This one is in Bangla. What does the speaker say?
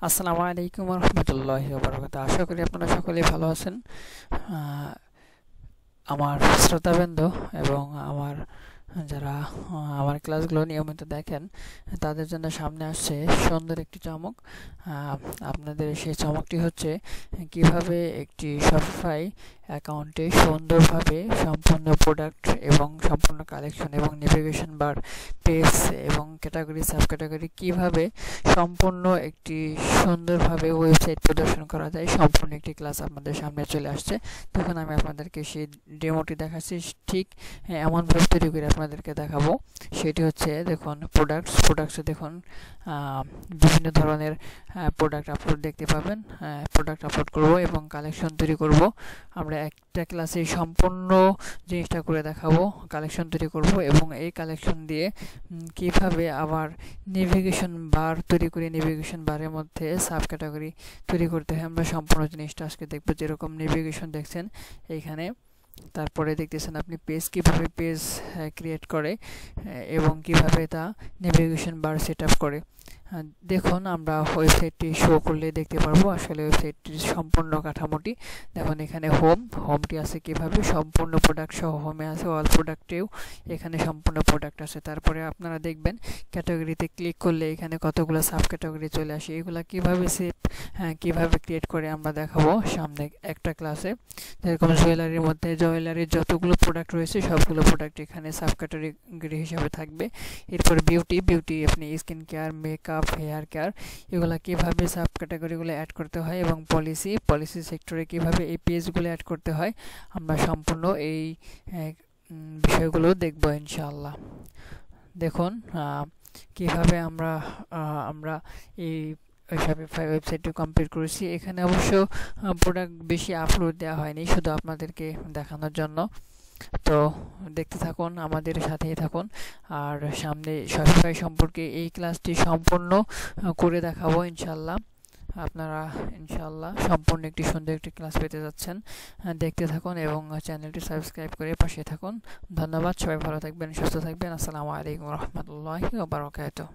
আসসালামু আলাইকুম ওয়া রাহমাতুল্লাহি ওয়া বারাকাতুহু। আশা করি আপনারা সকলেই ভালো আছেন। আমার শ্রোতাবৃন্দ এবং যারা আমার ক্লাসগুলো নিয়মিত দেখেন, তাদের জন্য সামনে আসছে সুন্দর একটি চমক। আপনাদের সেই চমকটি হচ্ছে কিভাবে একটি শপিফাই অ্যাকাউন্টে সুন্দরভাবে সম্পূর্ণ প্রোডাক্ট এবং সম্পূর্ণ কালেকশন এবং নেভিগেশন বার, পেজ এবং ক্যাটাগরি, সাব ক্যাটাগরি কীভাবে সম্পূর্ণ একটি সুন্দরভাবে ওয়েবসাইট প্রদর্শন করা যায়, সম্পূর্ণ একটি ক্লাস আপনাদের সামনে চলে আসছে। তখন আমি আপনাদেরকে সেই ডেমোটি দেখাচ্ছি, ঠিক এমনভাবে তৈরি করে আপনাদেরকে দেখাবো। সেটি হচ্ছে, দেখুন, প্রোডাক্টসে দেখুন বিভিন্ন ধরনের প্রোডাক্ট আপলোড দেখতে পাবেন। প্রোডাক্ট আপলোড করব এবং কালেকশন তৈরি করব। আমরা একটা ক্লাসে সম্পূর্ণ জিনিসটা করে দেখাবো, কালেকশন তৈরি করব এবং এই কালেকশন দিয়ে কিভাবে আবার নেভিগেশন বার তৈরি করে নেভিগেশন বারের মধ্যে সাব ক্যাটাগরি তৈরি করতে হয়, আমরা সম্পূর্ণ জিনিসটা আজকে দেখব। যেরকম নেভিগেশন দেখছেন এইখানে, তারপরে দেখতেছেন আপনি কিভাবে পেজ ক্রিয়েট করে এবং কিভাবে তা নেভিগেশন বার সেট আপ করে। দেখুন, আমরা ওয়েবসাইটটি শো করলে দেখতে পারবো আসলে ওয়েবসাইটটির সম্পূর্ণ কাঠামোটি। দেখুন, এখানে হোমটি আছে, কিভাবে সম্পূর্ণ প্রোডাক্ট সহ হোমে আছে, অল প্রোডাক্টেও এখানে সম্পূর্ণ প্রোডাক্ট আছে। তারপরে আপনারা দেখবেন ক্যাটাগরিতে ক্লিক করলে এখানে কতগুলো সাব ক্যাটাগরি চলে আসে। এগুলা কিভাবে কিভাবে ক্রিয়েট করে আমরা দেখাবো সামনে একটা ক্লাসে। যেরকম জুয়েলারির মধ্যে জুয়েলারির যতগুলো প্রোডাক্ট রয়েছে সবগুলো প্রোডাক্ট এখানে সাব ক্যাটাগরি হিসাবে থাকবে। এরপর বিউটি আপনি skin care, makeup, hair care, এগুলো কীভাবে সাব ক্যাটাগরিগুলো অ্যাড করতে হয় এবং পলিসি সেক্টরে কীভাবে এই পেজগুলো অ্যাড করতে হয়, আমরা সম্পূর্ণ এই বিষয়গুলো দেখব ইনশাআল্লাহ। দেখুন কীভাবে আমরা এই শপিফাই ওয়েবসাইটটি কমপ্লিট করেছি। এখানে অবশ্য প্রোডাক্ট বেশি আপলোড দেওয়া হয়নি, শুধু আপনাদেরকে দেখানোর জন্য। তো দেখতে থাকুন, আমাদের সাথেই থাকুন। আর সামনে শপিফাই সম্পর্কে এই ক্লাসটি সম্পূর্ণ করে দেখাবো ইনশাল্লাহ। আপনারা ইনশাল্লাহ সম্পূর্ণ একটি সুন্দর একটি ক্লাস পেতে যাচ্ছেন। দেখতে থাকুন এবং চ্যানেলটি সাবস্ক্রাইব করে পাশে থাকুন। ধন্যবাদ। সবাই ভালো থাকবেন, সুস্থ থাকবেন। আসসালামু আলাইকুম ওয়া রাহমাতুল্লাহি ওয়া বারাকাতুহু।